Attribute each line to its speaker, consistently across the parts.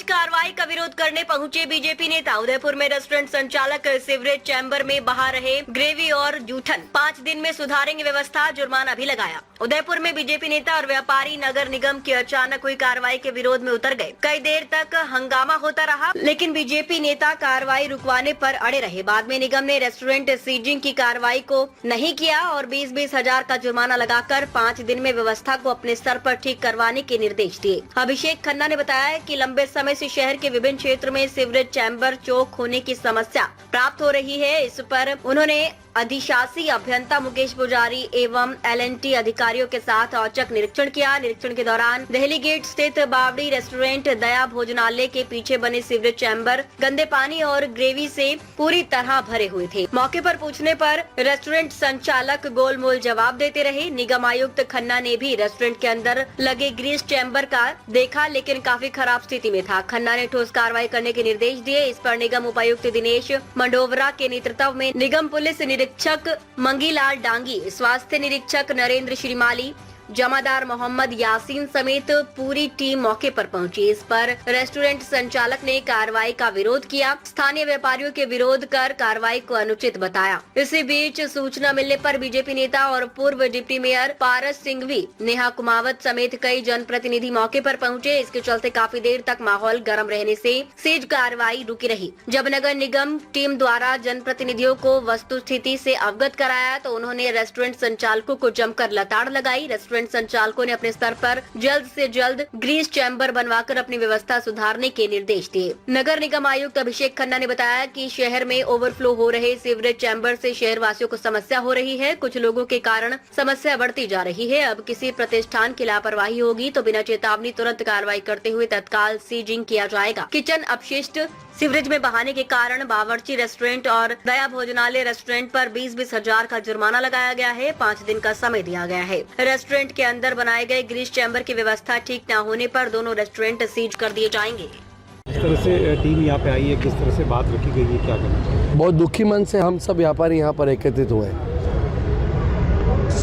Speaker 1: कार्रवाई का विरोध करने पहुंचे बीजेपी नेता। उदयपुर में रेस्टोरेंट संचालक सीवरेज चैम्बर में बहा रहे ग्रेवी और जूठन। 5 दिन में सुधारेंगे व्यवस्था, जुर्माना भी लगाया। उदयपुर में बीजेपी नेता और व्यापारी नगर निगम की अचानक हुई कार्रवाई के विरोध में उतर गए। कई देर तक हंगामा होता रहा, लेकिन बीजेपी नेता कार्रवाई रुकवाने पर अड़े रहे। बाद में निगम ने रेस्टोरेंट सीजिंग की कार्रवाई को नहीं किया और 20-20 हजार का जुर्माना लगाकर 5 दिन में व्यवस्था को अपने स्तर पर ठीक करवाने के निर्देश दिए। अभिषेक खन्ना ने बताया कि लंबे समय से शहर के विभिन्न क्षेत्र में सीवरेज चैम्बर चौक होने की समस्या प्राप्त हो रही है। इस पर उन्होंने अधिशासी अभियंता मुकेश पुजारी एवं LNT अधिकारियों के साथ औचक निरीक्षण किया। निरीक्षण के दौरान दिल्ली गेट स्थित बावड़ी रेस्टोरेंट दया भोजनालय के पीछे बने सीवरेज चैम्बर गंदे पानी और ग्रेवी से पूरी तरह भरे हुए थे। मौके पर पूछने पर रेस्टोरेंट संचालक गोलमोल जवाब देते रहे। निगम आयुक्त खन्ना ने भी रेस्टोरेंट के अंदर लगे ग्रीस चैम्बर का देखा, लेकिन काफी खराब स्थिति में था। खन्ना ने ठोस कार्रवाई करने के निर्देश दिए। इस पर निगम उपायुक्त दिनेश मंडोवरा के नेतृत्व में निगम पुलिस निरीक्षक मंगीलाल डांगी, स्वास्थ्य निरीक्षक नरेंद्र श्रीमाली, जमादार मोहम्मद यासीन समेत पूरी टीम मौके पर पहुंची। इस पर रेस्टोरेंट संचालक ने कार्रवाई का विरोध किया। स्थानीय व्यापारियों के विरोध कर कार्रवाई को अनुचित बताया। इसी बीच सूचना मिलने पर बीजेपी नेता और पूर्व डिप्टी मेयर पारस सिंघवी, नेहा कुमावत समेत कई जनप्रतिनिधि मौके पर पहुंचे। इसके चलते काफी देर तक माहौल गर्म रहने से सीज कार्रवाई रुकी रही। जब नगर निगम टीम द्वारा जनप्रतिनिधियों को वस्तुस्थिति से अवगत कराया तो उन्होंने रेस्टोरेंट संचालकों को जमकर लताड़ लगाई। रेस्टोरेंट संचालकों ने अपने स्तर पर जल्द से जल्द ग्रीस चैम्बर बनवाकर अपनी व्यवस्था सुधारने के निर्देश दिए। नगर निगम आयुक्त अभिषेक खन्ना ने बताया कि शहर में ओवरफ्लो हो रहे सीवरेज चैम्बर से शहर वासियों को समस्या हो रही है। कुछ लोगों के कारण समस्या बढ़ती जा रही है। अब किसी प्रतिष्ठान की लापरवाही होगी तो बिना चेतावनी तुरंत कार्रवाई करते हुए तत्काल सीजिंग किया जाएगा। किचन अपशिष्ट सीवरेज में बहाने के कारण बावर्ची रेस्टोरेंट और दया भोजनालय रेस्टोरेंट पर 20-20 हजार का जुर्माना लगाया गया है। 5 दिन का समय दिया गया है। रेस्टोरेंट के अंदर बनाए गए ग्रीस चैम्बर की व्यवस्था ठीक न होने पर दोनों रेस्टोरेंट सीज कर दिए जाएंगे।
Speaker 2: किस तरह से टीम यहाँ पे आई है, किस तरह से बात रखी गई है, क्या करना चाहिए?
Speaker 3: बहुत दुखी मन से हम सब व्यापारी यहाँ पर एकत्रित हुए।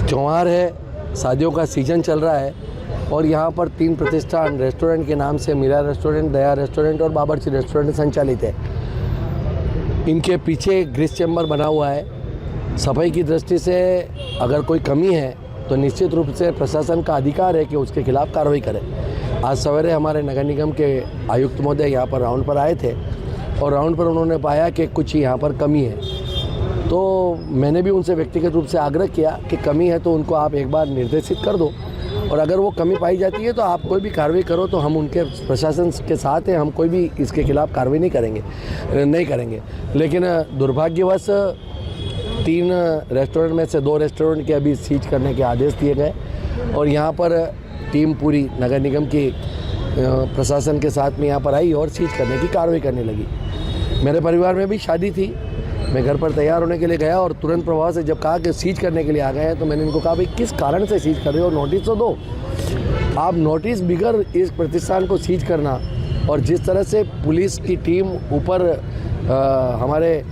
Speaker 3: त्योहार है, शादियों का सीजन चल रहा है और यहाँ पर 3 प्रतिष्ठान रेस्टोरेंट के नाम से मीरा रेस्टोरेंट, दया रेस्टोरेंट और बावर्ची रेस्टोरेंट संचालित है। इनके पीछे ग्रीस चैम्बर बना हुआ है। सफाई की दृष्टि से अगर कोई कमी है तो निश्चित रूप से प्रशासन का अधिकार है कि उसके खिलाफ कार्रवाई करे। आज सवेरे हमारे नगर निगम के आयुक्त महोदय यहाँ पर राउंड पर आए थे और राउंड पर उन्होंने पाया कि कुछ यहाँ पर कमी है। तो मैंने भी उनसे व्यक्तिगत रूप से आग्रह किया कि कमी है तो उनको आप एक बार निर्देशित कर दो और अगर वो कमी पाई जाती है तो आप कोई भी कार्रवाई करो। तो हम उनके प्रशासन के साथ हैं, हम कोई भी इसके खिलाफ कार्रवाई नहीं करेंगे। लेकिन दुर्भाग्यवश 3 रेस्टोरेंट में से 2 रेस्टोरेंट के अभी सीज करने के आदेश दिए गए और यहाँ पर टीम पूरी नगर निगम की प्रशासन के साथ में यहाँ पर आई और सीज करने की कार्रवाई करने लगी। मेरे परिवार में भी शादी थी, मैं घर पर तैयार होने के लिए गया और तुरंत प्रभाव से जब कहा कि सीज करने के लिए आ गए हैं तो मैंने इनको कहा भाई किस कारण से सीज कर रहे हो, नोटिस तो दो। आप नोटिस बिगर इस प्रतिष्ठान को सीज करना और जिस तरह से पुलिस की टीम ऊपर हमारे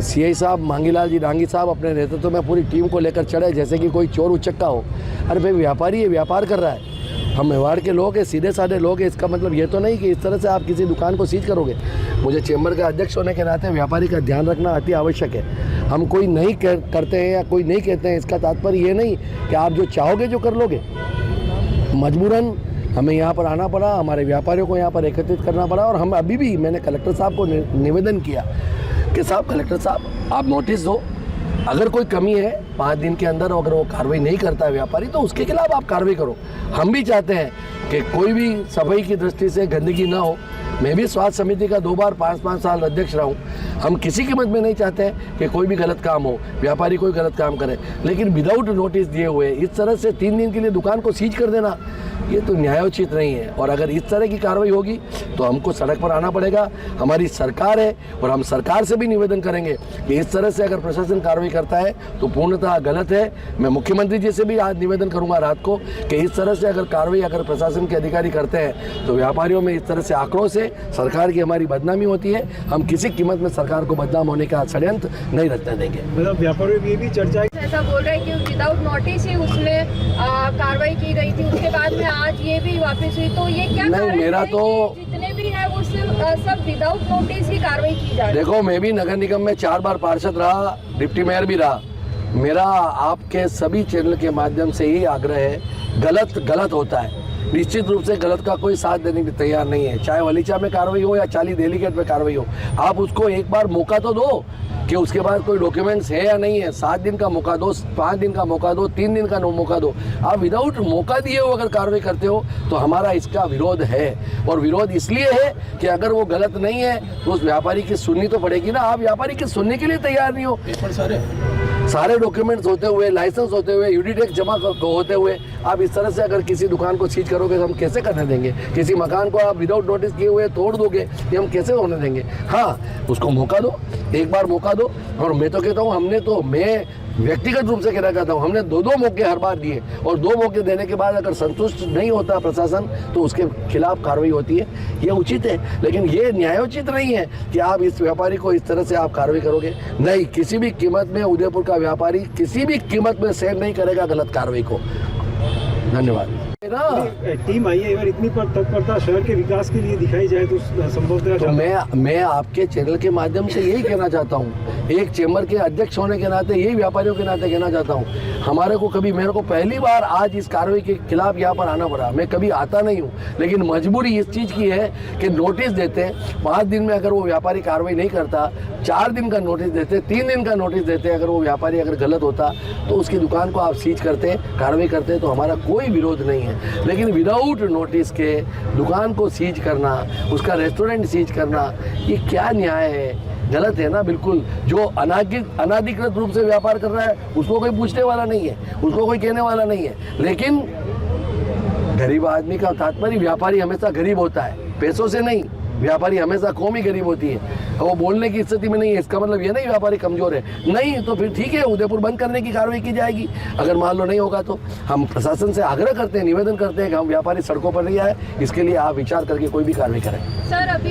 Speaker 3: CI साहब मांगीलाल जी डांगी साहब अपने नेतृत्व में पूरी टीम को लेकर चढ़े जैसे कि कोई चोर उचक्का हो। अरे भाई व्यापारी है, व्यापार कर रहा है, हम मेवाड़ के लोग हैं, सीधे साधे लोग हैं। इसका मतलब ये तो नहीं कि इस तरह से आप किसी दुकान को सीज करोगे। मुझे चैम्बर का अध्यक्ष होने के नाते व्यापारी का ध्यान रखना अति आवश्यक है। हम कोई नहीं करते हैं या कोई नहीं कहते हैं, इसका तात्पर्य ये नहीं कि आप जो चाहोगे जो कर लोगे। मजबूरन हमें यहाँ पर आना पड़ा, हमारे व्यापारियों को यहाँ पर एकत्रित करना पड़ा और हम अभी भी मैंने कलेक्टर साहब को निवेदन किया कि साहब कलेक्टर साहब आप नोटिस दो, अगर कोई कमी है 5 दिन के अंदर अगर वो कार्रवाई नहीं करता है व्यापारी तो उसके खिलाफ आप कार्रवाई करो। हम भी चाहते हैं कि कोई भी सफाई की दृष्टि से गंदगी ना हो। मैं भी स्वास्थ्य समिति का 2 बार 5-5 साल अध्यक्ष रहा हूँ। हम किसी कीमत में नहीं चाहते हैं कि कोई भी गलत काम हो, व्यापारी कोई गलत काम करे, लेकिन विदाउट नोटिस दिए हुए इस तरह से 3 दिन के लिए दुकान को सीज कर देना ये तो न्यायोचित नहीं है। और अगर इस तरह की कार्रवाई होगी तो हमको सड़क पर आना पड़ेगा। हमारी सरकार है और हम सरकार से भी निवेदन करेंगे कि इस तरह से अगर प्रशासन कार्रवाई करता है तो पूर्णतः गलत है। मैं मुख्यमंत्री जी से भी आज निवेदन करूंगा रात को कि इस तरह से अगर कार्रवाई अगर प्रशासन प्रशासन के अधिकारी करते हैं तो व्यापारियों में इस तरह से आक्रोश है, सरकार की हमारी बदनामी होती है। हम किसी कीमत में सरकार को बदनाम होने का षड्यंत्र नहीं रखने देंगे।
Speaker 2: मतलब व्यापारियों में ये भी चर्चा है,
Speaker 4: ऐसा बोल रहे हैं कि विदाउट नोटिस ही उसमें कार्रवाई की गई थी, उसके बाद में आज ये भी वापस हुई, तो ये क्या
Speaker 3: नहीं,
Speaker 4: कारण
Speaker 3: मेरा
Speaker 4: है
Speaker 3: तो-
Speaker 4: कि जितने भी है वो सब विदाउट नोटिस ही कार्रवाई की जा रही है?
Speaker 3: देखो, मैं भी नगर निगम में 4 बार पार्षद रहा, डिप्टी मेयर भी रहा। मेरा आपके सभी चैनल के माध्यम से यही आग्रह है, गलत गलत होता है। निश्चित रूप से गलत का कोई साथ देने के तैयार नहीं है, चाहे वलीचा में कार्रवाई हो या 40 डेलीगेट में कार्रवाई हो। आप उसको एक बार मौका तो दो कि उसके बाद कोई डॉक्यूमेंट्स है या नहीं है। 7 दिन का मौका दो, 5 दिन का मौका दो, 3 दिन का मौका दो। आप विदाउट मौका दिए हो अगर कार्रवाई करते हो तो हमारा इसका विरोध है। और विरोध इसलिए है कि अगर वो गलत नहीं है तो उस व्यापारी की सुननी तो पड़ेगी ना। आप व्यापारी की सुनने के लिए तैयार नहीं हो। सारे डॉक्यूमेंट्स होते हुए, लाइसेंस होते हुए, यूडी टैक्स जमा होते हुए आप इस तरह से अगर किसी दुकान को सीज करोगे तो हम कैसे करने देंगे? किसी मकान को आप विदाउट नोटिस किए हुए तोड़ दोगे, ये हम कैसे होने देंगे? हाँ, उसको मौका दो, एक बार मौका दो। और मैं तो कहता हूँ, मैं व्यक्तिगत रूप से कहना चाहता हूँ, हमने 2 मौके हर बार दिए और 2 मौके देने के बाद अगर संतुष्ट नहीं होता प्रशासन तो उसके खिलाफ कार्रवाई होती है। ये उचित है, लेकिन ये न्यायोचित नहीं है कि आप इस व्यापारी को इस तरह से आप कार्रवाई करोगे। नहीं, किसी भी कीमत में उदयपुर का व्यापारी किसी भी कीमत में सहन नहीं करेगा गलत कार्रवाई को। धन्यवाद।
Speaker 2: टीम आई है, अगर इतनी तत्परता शहर के विकास के लिए दिखाई जाए तो संभवतः
Speaker 3: तो मैं आपके चैनल के माध्यम से यही कहना चाहता हूँ, एक चैम्बर के अध्यक्ष होने के नाते, यही व्यापारियों के नाते कहना चाहता हूँ, मेरे को पहली बार आज इस कार्रवाई के खिलाफ यहाँ पर आना पड़ा। मैं कभी आता नहीं हूँ, लेकिन मजबूरी इस चीज़ की है कि नोटिस देते हैं 5 दिन में, अगर वो व्यापारी कार्रवाई नहीं करता 4 दिन का नोटिस देते, 3 दिन का नोटिस देते। अगर वो व्यापारी अगर गलत होता तो उसकी दुकान को आप सीज करते, कार्रवाई करते, तो हमारा कोई विरोध नहीं है। लेकिन विदाउट नोटिस के दुकान को सीज करना, उसका रेस्टोरेंट सीज करना, ये क्या न्याय है? गलत है ना बिल्कुल। जो अनाधिकृत रूप से व्यापार कर रहा है उसको कोई पूछने वाला नहीं है, उसको कोई कहने वाला नहीं है। लेकिन गरीब आदमी का तात्पर्य, व्यापारी हमेशा गरीब होता है, पैसों से नहीं। व्यापारी हमेशा कौम ही गरीब होती है, वो बोलने की स्थिति में नहीं है। इसका मतलब ये नहीं व्यापारी कमजोर है, नहीं। तो फिर ठीक है, उदयपुर बंद करने की कार्रवाई की जाएगी। अगर मान लो नहीं होगा तो हम प्रशासन से आग्रह करते हैं, निवेदन करते हैं कि हम व्यापारी सड़कों पर नहीं आए, इसके लिए आप विचार करके कोई भी कार्रवाई करें।
Speaker 4: सर, अभी